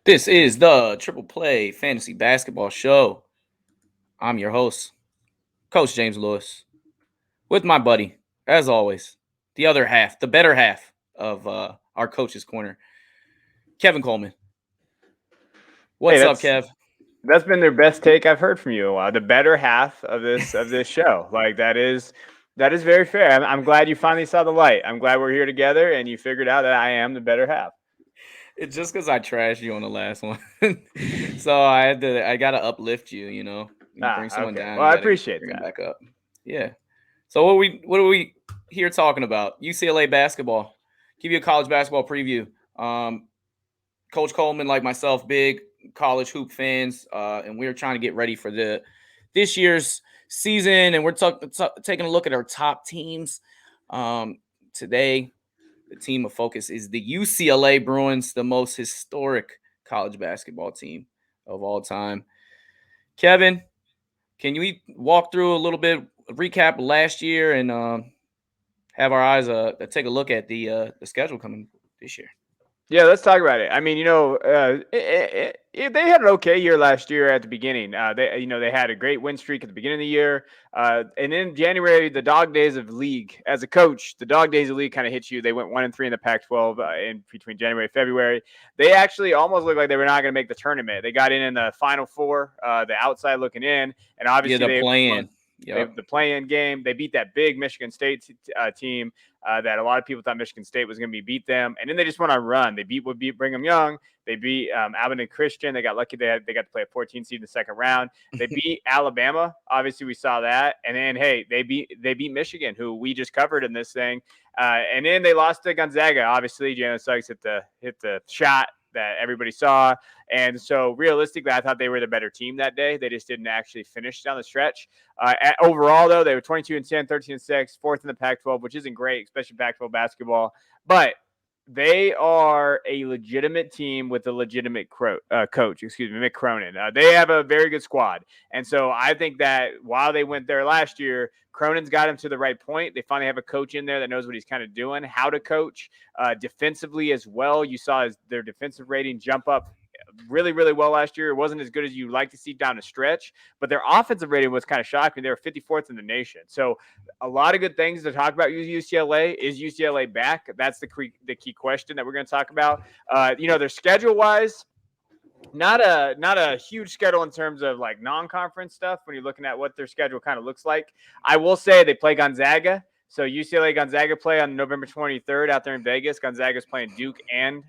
This is the Triple Play Fantasy Basketball Show. I'm your host, Coach James Lewis, with my buddy, as always, the other half, the better half of our coach's corner, Kevin Coleman. Hey, What's up, Kev? that's been their best take I've heard from you in a while. The better half of this show. Like that is very fair. I'm glad you finally saw the light. I'm glad we're here together and you figured out that I am the better half. It's just because I trashed you on the last one, so I gotta uplift you. You bring someone Okay. down, Well, you I gotta appreciate bring them that. back up. Yeah. So what are we here talking about? UCLA basketball. Give you a college basketball preview. Coach Coleman, like myself, big college hoop fans, and we're trying to get ready for this year's season, and we're taking a look at our top teams. Today, the team of focus is the UCLA Bruins, the most historic college basketball team of all time. Kevin, can you walk through a little bit, recap last year, and have our eyes take a look at the schedule coming this year? Yeah, let's talk about it. I mean, they had an okay year last year at the beginning. They had a great win streak at the beginning of the year, and in January, the dog days of league. As a coach, the dog days of league kind of hit you. They went 1-3 in the Pac-12 in between January and February. They actually almost looked like they were not going to make the tournament. They got in the Final Four, the outside looking in, and Yeah, obviously the they play-in. they Yep. the play-in game. They beat that big Michigan State team that a lot of people thought Michigan State was going to beat them, and then they just went on a run. They beat Brigham Young. They beat Abilene Christian. They got lucky. They got to play a 14 seed in the second round. They beat Alabama. Obviously, we saw that. And then hey, they beat Michigan, who we just covered in this thing. And then they lost to Gonzaga. Obviously, Jalen Suggs hit the shot that everybody saw. And so realistically, I thought they were the better team that day. They just didn't actually finish down the stretch. Overall, though, they were 22-10, 13-6, fourth in the Pac-12, which isn't great, especially Pac-12 basketball. But they are a legitimate team with a legitimate coach. Excuse me, Mick Cronin. They have a very good squad, and so I think that while they went there last year, Cronin's got him to the right point. They finally have a coach in there that knows what he's kind of doing, how to coach defensively as well. You saw their defensive rating jump up really, really well last year. It wasn't as good as you'd like to see down the stretch, but their offensive rating was kind of shocking. They were 54th in the nation. So a lot of good things to talk about UCLA. Is UCLA back? That's the key question that we're going to talk about. Their schedule wise, not a huge schedule in terms of like non-conference stuff when you're looking at what their schedule kind of looks like. I will say they play Gonzaga. So UCLA Gonzaga play on November 23rd out there in Vegas. Gonzaga's playing Duke and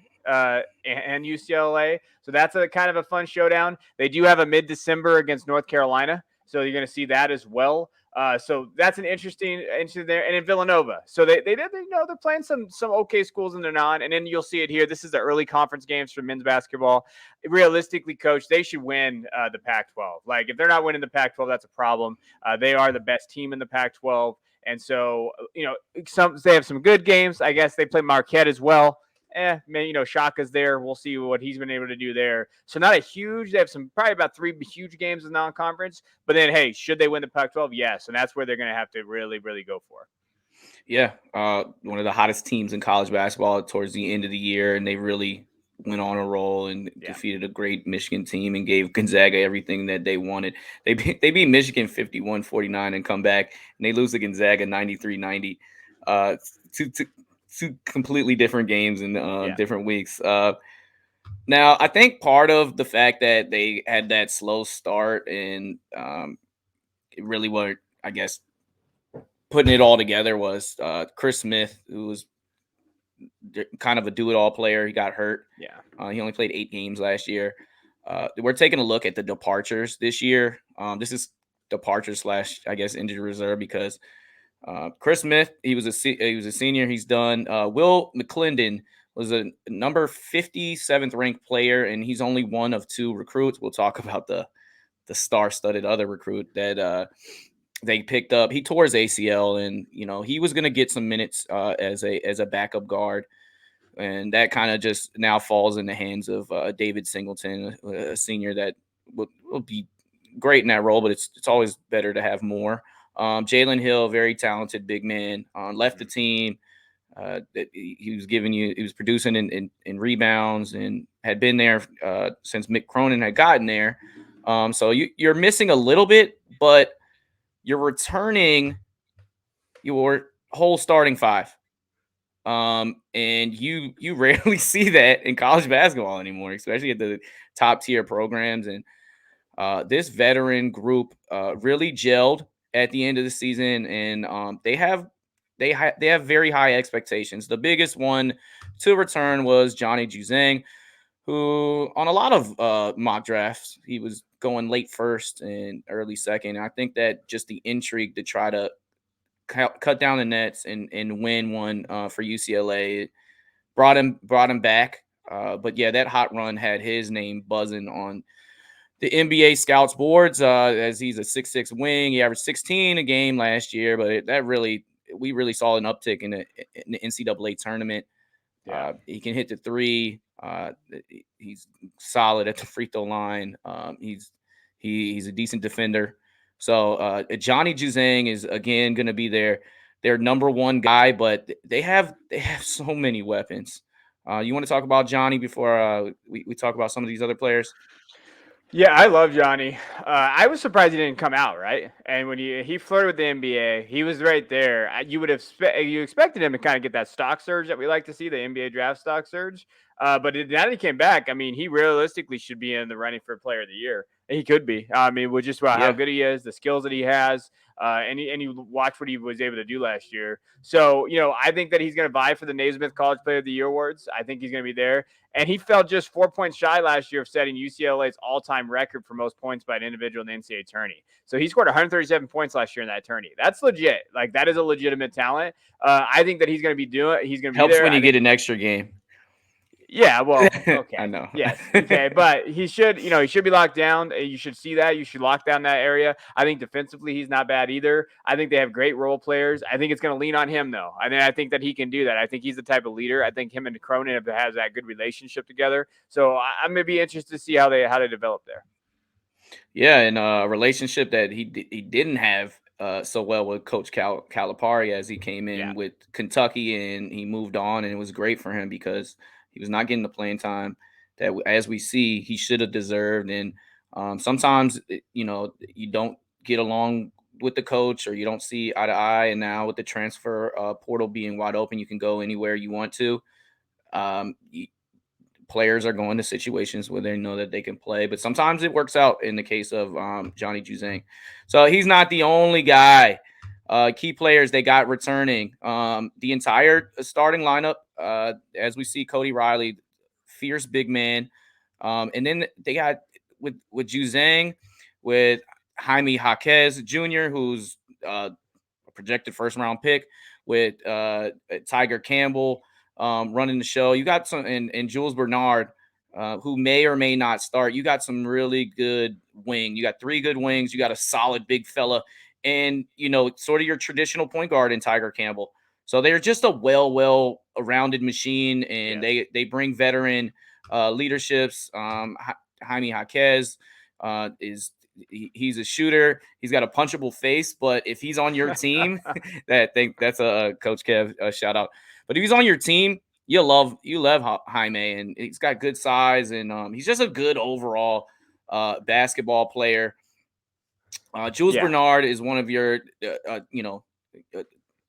UCLA. So that's a kind of a fun showdown. They do have a mid-December against North Carolina. So you're going to see that as well. So that's an interesting there, and in Villanova. So they're playing some okay schools in their non, and then you'll see it here. This is the early conference games for men's basketball. Realistically, coach, they should win the Pac-12. Like if they're not winning the Pac-12, that's a problem. They are the best team in the Pac-12, and so they have some good games. I guess they play Marquette as well. Shaka's there. We'll see what he's been able to do there. So not a huge. They have probably about 3 huge games in non-conference. But then, hey, should they win the Pac-12? Yes, and that's where they're going to have to really, really go for. Yeah, one of the hottest teams in college basketball towards the end of the year, and they really went on a roll and defeated a great Michigan team and gave Gonzaga everything that they wanted. They beat Michigan 51-49 and come back, and they lose to Gonzaga 93-90. Two completely different games in different weeks. Now, I think part of the fact that they had that slow start and it really weren't, I guess, putting it all together was Chris Smith, who was kind of a do-it-all player. He got hurt. Yeah. He only played 8 games last year. We're taking a look at the departures this year. This is departures / I guess injured reserve because Chris Smith, he was a senior. He's done. Will McClendon was a number 57th ranked player, and he's only one of 2 recruits. We'll talk about the star-studded other recruit that they picked up. He tore his ACL, and he was going to get some minutes as a backup guard, and that kind of just now falls in the hands of David Singleton, a senior that will be great in that role, but it's always better to have more. Jalen Hill, very talented big man, left the team. He was producing in rebounds and had been there since Cronin had gotten there. So you're missing a little bit, but you're returning your whole starting five. And you rarely see that in college basketball anymore, especially at the top tier programs. And this veteran group really gelled at the end of the season, and they have very high expectations. The biggest one to return was Johnny Juzang, who on a lot of mock drafts he was going late first and early second. And I think that just the intrigue to try to cut down the nets and win one for UCLA brought him back. But yeah, that hot run had his name buzzing on the NBA scouts boards as he's a 6'6" wing. He averaged 16 a game last year, but we really saw an uptick in the NCAA tournament. Yeah. He can hit the three. He's solid at the free throw line. He's a decent defender. So Johnny Juzang is again going to be their number one guy, but they have so many weapons. You want to talk about Johnny before we talk about some of these other players? Yeah, I love Johnny. I was surprised he didn't come out, right? And when he flirted with the NBA, he was right there. You would have you expected him to kind of get that stock surge that we like to see, the NBA draft stock surge. Now that he came back, I mean, he realistically should be in the running for Player of the Year. And he could be. I mean, with just about how Yeah. good he is, the skills that he has, and you watch what he was able to do last year. So, I think that he's going to vie for the Naismith College Player of the Year awards. I think he's going to be there. And he fell just 4 points shy last year of setting UCLA's all-time record for most points by an individual in the NCAA tourney. So he scored 137 points last year in that tourney. That's legit. Like, that is a legitimate talent. I think that he's going to be Helps there. when you get an extra game. Yeah, well, I okay. know. Yes. Okay. But he should be locked down. You should see that. You should lock down that area. I think defensively, he's not bad either. I think they have great role players. I think it's going to lean on him, though. I think that he can do that. I think he's the type of leader. I think him and Cronin has that good relationship together. So I'm going to be interested to see how they develop there. Yeah, and a relationship that he didn't have so well with Coach Calipari as he came in Yeah. with Kentucky and he moved on, and it was great for him because he was not getting the playing time that, as we see, he should have deserved. And sometimes, you don't get along with the coach or you don't see eye to eye. And now with the transfer portal being wide open, you can go anywhere you want to. Um, Players are going to situations where they know that they can play, but sometimes it works out in the case of Johnny Juzang. So he's not the only guy. Key players they got returning. The entire starting lineup, as we see Cody Riley, fierce big man. And then they got with Juzang, with Jaime Jaquez Jr., who's a projected first round pick, with Tyger Campbell running the show. You got some and Jules Bernard, who may or may not start. You got some really good wing. You got three good wings. You got a solid big fella, and sort of your traditional point guard in Tyger Campbell. So they're just a well rounded machine, and Yes. they bring veteran leaderships. Jaime Jaquez he's a shooter. He's got a punchable face, but if he's on your team, that's a Coach Kev shout out. But if he's on your team, you love Jaime, and he's got good size, and he's just a good overall basketball player. Jules Yeah. Bernard is one of your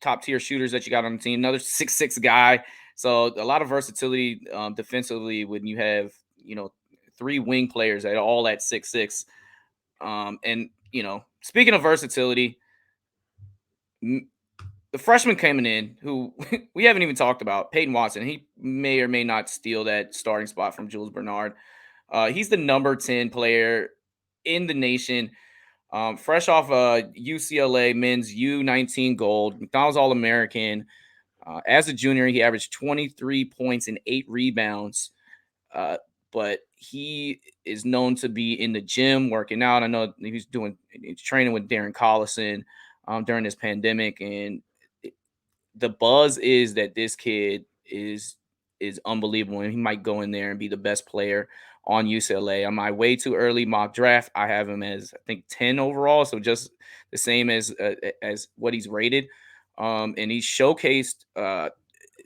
top tier shooters that you got on the team. Another 6'6" guy, so a lot of versatility defensively when you have three wing players that are all at 6'6". And speaking of versatility, the freshman coming in, who we haven't even talked about, Peyton Watson, he may or may not steal that starting spot from Jules Bernard. He's the number 10 player in the nation. Fresh off UCLA men's U19 gold, McDonald's All-American. As a junior, he averaged 23 points and 8 rebounds. But he is known to be in the gym working out. I know he's training with Darren Collison during this pandemic, and the buzz is that this kid is unbelievable, and he might go in there and be the best player on UCLA. On my way too early mock draft, I have him as I think 10 overall, so just the same as what he's rated. And he's showcased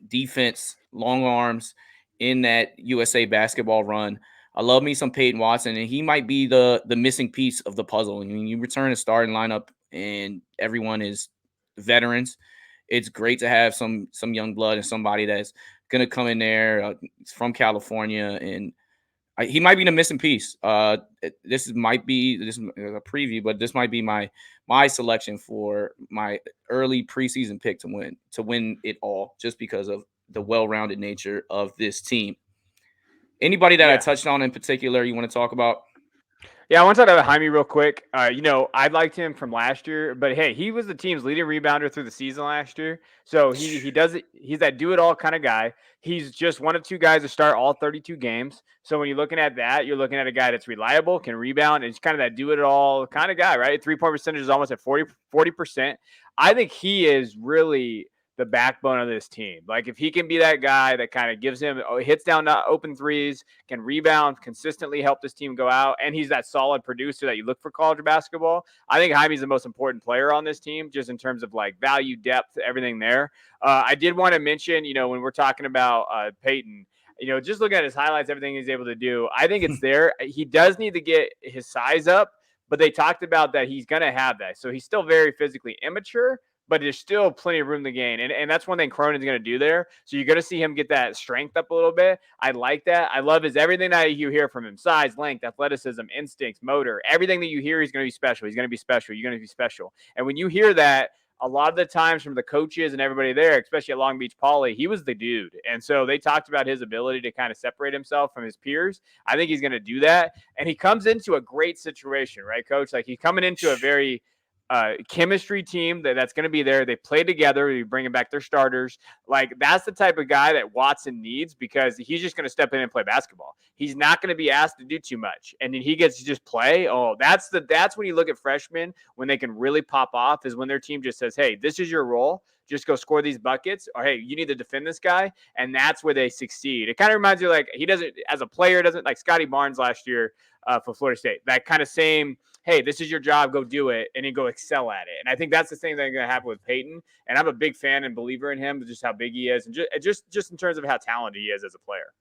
defense, long arms, in that USA basketball run. I love me some Peyton Watson, and he might be the missing piece of the puzzle. I mean, you return a starting lineup, and everyone is veterans. It's great to have some young blood and somebody that's gonna come in there. From California, and he might be the missing piece. This is a preview, but this might be my selection for my early preseason pick to win it all, just because of the well-rounded nature of this team. Anybody that I Yeah. touched on in particular you want to talk about? Yeah, I want to talk about Jaime real quick. I liked him from last year, but hey, he was the team's leading rebounder through the season last year. So he does it. He's that do it all kind of guy. He's just one of two guys to start all 32 games. So when you're looking at that, you're looking at a guy that's reliable, can rebound, and he's kind of that do it all kind of guy, right? 3-point percentage is almost at 40%. I think he is really the backbone of this team. Like if he can be that guy that kind of gives him hits down open threes, can rebound, consistently help this team go out, and he's that solid producer that you look for college basketball. I think Jaime's the most important player on this team, just in terms of like value, depth, everything there. I did want to mention, when we're talking about Peyton, just looking at his highlights, everything he's able to do, I think it's there. He does need to get his size up, but they talked about that he's going to have that. So he's still very physically immature, but there's still plenty of room to gain. And that's one thing Cronin's going to do there. So you're going to see him get that strength up a little bit. I like that. I love everything that you hear from him: size, length, athleticism, instincts, motor. Everything that you hear, he's going to be special. He's going to be special. You're going to be special. And when you hear that, a lot of the times from the coaches and everybody there, especially at Long Beach Poly, he was the dude. And so they talked about his ability to kind of separate himself from his peers. I think he's going to do that. And he comes into a great situation, right, Coach? Like he's coming into a very chemistry team that's going to be there. They play together. You bringing back their starters. Like that's the type of guy that Watson needs, because he's just going to step in and play basketball. He's not going to be asked to do too much, and then he gets to just play. Oh, that's when you look at freshmen when they can really pop off, is when their team just says, "Hey, this is your role. Just go score these buckets," or "Hey, you need to defend this guy," and that's where they succeed. It kind of reminds you, like, he doesn't, as a player, doesn't like Scotty Barnes last year for Florida State. That kind of same, hey, this is your job, go do it, and then go excel at it. And I think that's the thing that's going to happen with Peyton. And I'm a big fan and believer in him, just how big he is, and just in terms of how talented he is as a player.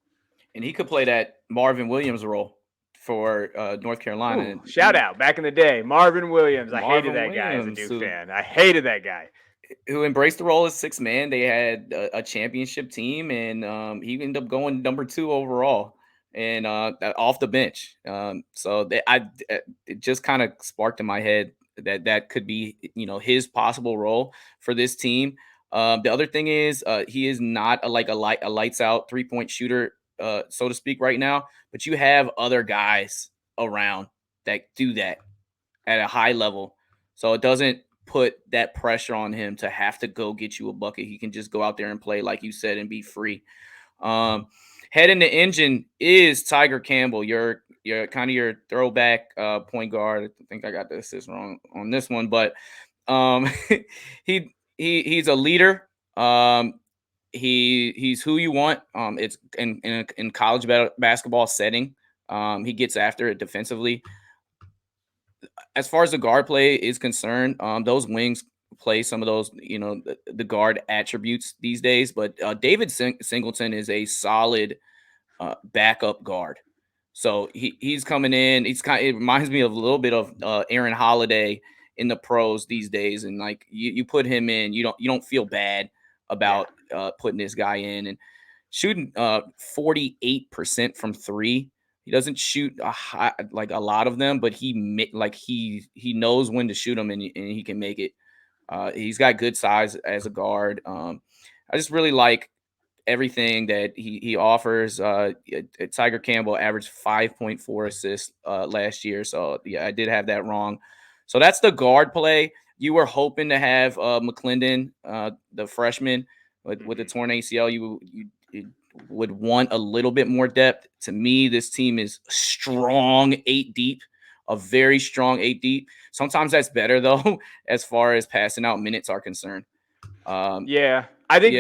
And he could play that Marvin Williams role for North Carolina. Ooh, shout out back in the day, Marvin Williams. I hated that guy as a Williams, Duke fan. I hated that guy. who embraced the role as sixth man. They had a championship team, and he ended up going number 2 overall, and off the bench. It just kind of sparked in my head that could be his possible role for this team. The other thing is he is not a lights out 3-point shooter, so to speak, right now. But you have other guys around that do that at a high level, so it doesn't put that pressure on him to have to go get you a bucket. He can just go out there and play, like you said, and be free. Head in the engine is Tyger Campbell, your kind of your throwback point guard. I think I got the assist wrong on this one, but um, he's a leader. He's who you want. It's in college basketball setting. He gets after it defensively. As far as the guard play is concerned, those wings play some of those, the guard attributes these days. But David Singleton is a solid backup guard. So he's coming in. It reminds me of a little bit of Aaron Holiday in the pros these days. And like you put him in, you don't feel bad about putting this guy in, and shooting 48% from 3. He doesn't shoot like a lot of them, but he knows when to shoot them, and he can make it. He's got good size as a guard. I just really like everything that he offers. Tyger Campbell averaged 5.4 assists last year, so yeah, I did have that wrong. So that's the guard play. You were hoping to have McClendon, the freshman, with the torn ACL. You would want a little bit more depth. To me, this team is strong 8 deep, a very strong 8 deep. Sometimes that's better though, as far as passing out minutes are concerned. I think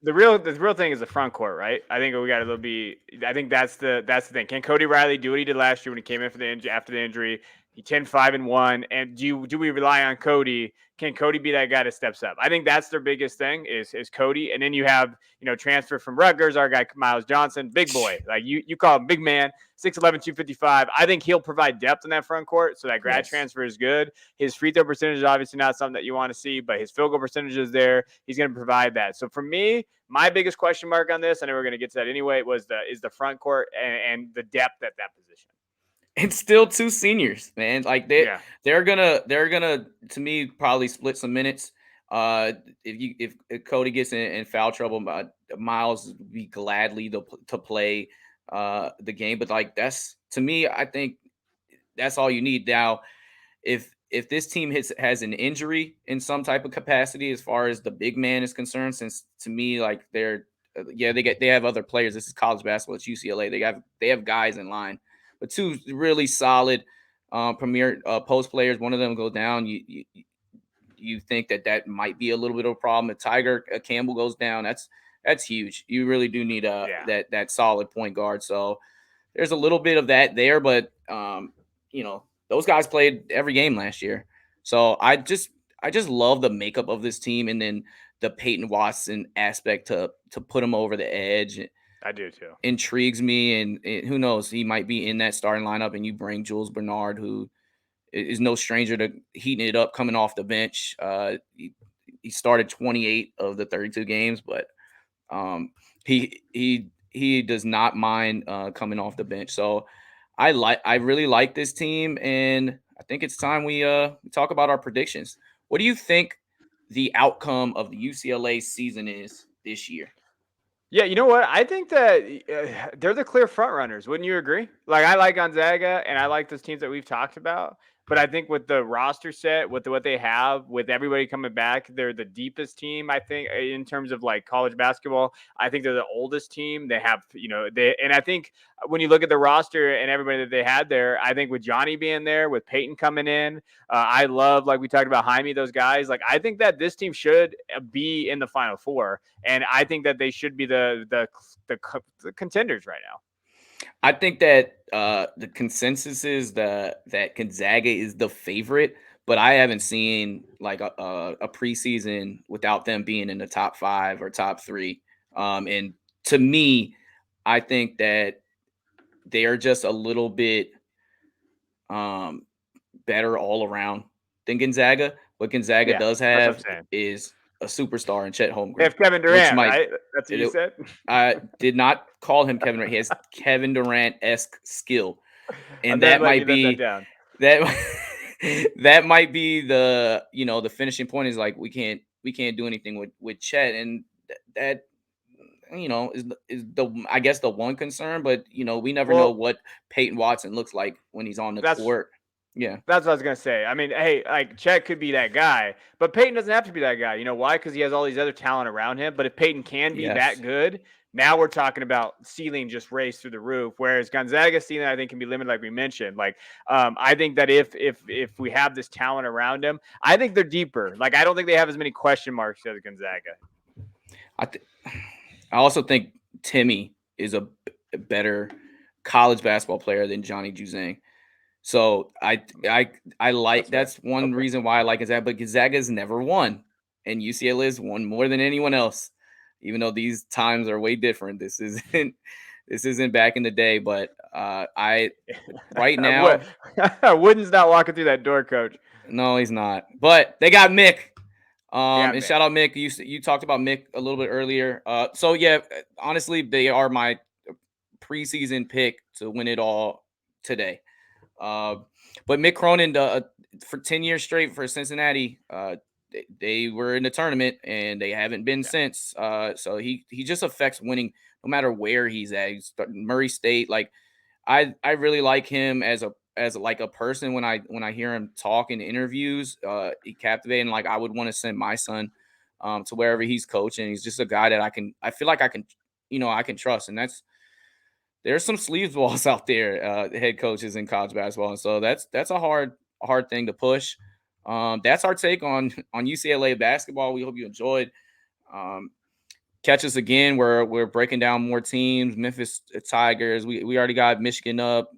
the real thing is the front court, right? I think we got to be. I think that's the thing. Can Cody Riley do what he did last year when he came in for the after the injury? You 10-5-1, and do we rely on Cody? Can Cody be that guy that steps up? I think that's their biggest thing is Cody, and then you have transfer from Rutgers, our guy Myles Johnson, big boy, like you call him big man, 6'11", 255. I think he'll provide depth in that front court, so that grad transfer is good. His free throw percentage is obviously not something that you want to see, but his field goal percentage is there. He's going to provide that. So for me, my biggest question mark on this, I know we're going to get to that anyway, is the front court and the depth at that position. It's still two seniors, man. Like they're gonna to me probably split some minutes. If Cody gets in foul trouble, Myles would be gladly to play the game. But like that's to me, I think that's all you need now. If this team has an injury in some type of capacity as far as the big man is concerned, since to me like they have other players. This is college basketball. It's UCLA. They have guys in line. But two really solid premier post players. One of them go down. You think that might be a little bit of a problem. If Tyger Campbell goes down, that's huge. You really do need that solid point guard. So there's a little bit of that there, but those guys played every game last year. So I just love the makeup of this team, and then the Peyton Watson aspect to put him over the edge. I do too. Intrigues me, and who knows, he might be in that starting lineup, and you bring Jules Bernard, who is no stranger to heating it up coming off the bench. He started 28 of the 32 games, but he does not mind coming off the bench. So I really like this team, and I think it's time we talk about our predictions. What do you think the outcome of the UCLA season is this year? Yeah, you know what? I think that they're the clear front runners. Wouldn't you agree? Like I like Gonzaga, and I like those teams that we've talked about. But I think with the roster set, with what they have, with everybody coming back, they're the deepest team. I think in terms of like college basketball, I think they're the oldest team. They have, and I think when you look at the roster and everybody that they had there, I think with Johnny being there, with Peyton coming in, I love, like we talked about Jaime, those guys. Like I think that this team should be in the Final Four, and I think that they should be the contenders right now. I think that the consensus is that Gonzaga is the favorite, but I haven't seen like a preseason without them being in the top 5 or top 3. And to me, I think that they are just a little bit better all around than Gonzaga. What Gonzaga does have is a superstar in Chet Holmgren. They have Kevin Durant, right? That's what you said? I did not call him Kevin Durant. He has Kevin Durant-esque skill. And that might be that might be the the finishing point is like we can't do anything with Chet, and that is the I guess the one concern, but we never know what Peyton Watson looks like when he's on the court. Yeah, that's what I was gonna say. I mean, hey, like Chet could be that guy, but Peyton doesn't have to be that guy. You know why? Because he has all these other talent around him. But if Peyton can be that good, now we're talking about ceiling just raised through the roof. Whereas Gonzaga's ceiling, I think, can be limited, like we mentioned. Like, I think that if we have this talent around him, I think they're deeper. Like, I don't think they have as many question marks as Gonzaga. I also think Timmy is a better college basketball player than Johnny Juzang. So I like that's one reason why I like Gonzaga, but Gonzaga's never won, and UCLA has won more than anyone else. Even though these times are way different, this isn't back in the day. But right now, Wooden's not walking through that door, Coach. No, he's not. But they got Mick. And shout out Mick. You talked about Mick a little bit earlier. So yeah, honestly, they are my preseason pick to win it all today. But Mick Cronin, for 10 years straight for Cincinnati, they were in the tournament and they haven't been since. So he just affects winning no matter where he's at. He's Murray State. Like I really like him as a person. When I hear him talk in interviews, he captivating. Like I would want to send my son to wherever he's coaching. He's just a guy that I feel like I can trust, and there's some sleazeballs out there, head coaches in college basketball, and so that's a hard thing to push. That's our take on UCLA basketball. We hope you enjoyed. Catch us again. We're breaking down more teams. Memphis Tigers. We already got Michigan up,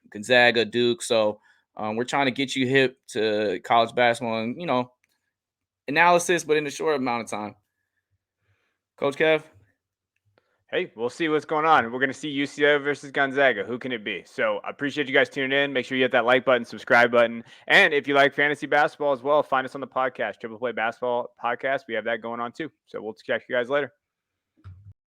Gonzaga, Duke. So We're trying to get you hip to college basketball and, analysis, but in a short amount of time. Coach Kev? Hey, we'll see what's going on. We're going to see UCLA versus Gonzaga. Who can it be? So I appreciate you guys tuning in. Make sure you hit that like button, subscribe button. And if you like fantasy basketball as well, find us on the podcast, Triple Play Basketball Podcast. We have that going on too. So we'll check you guys later.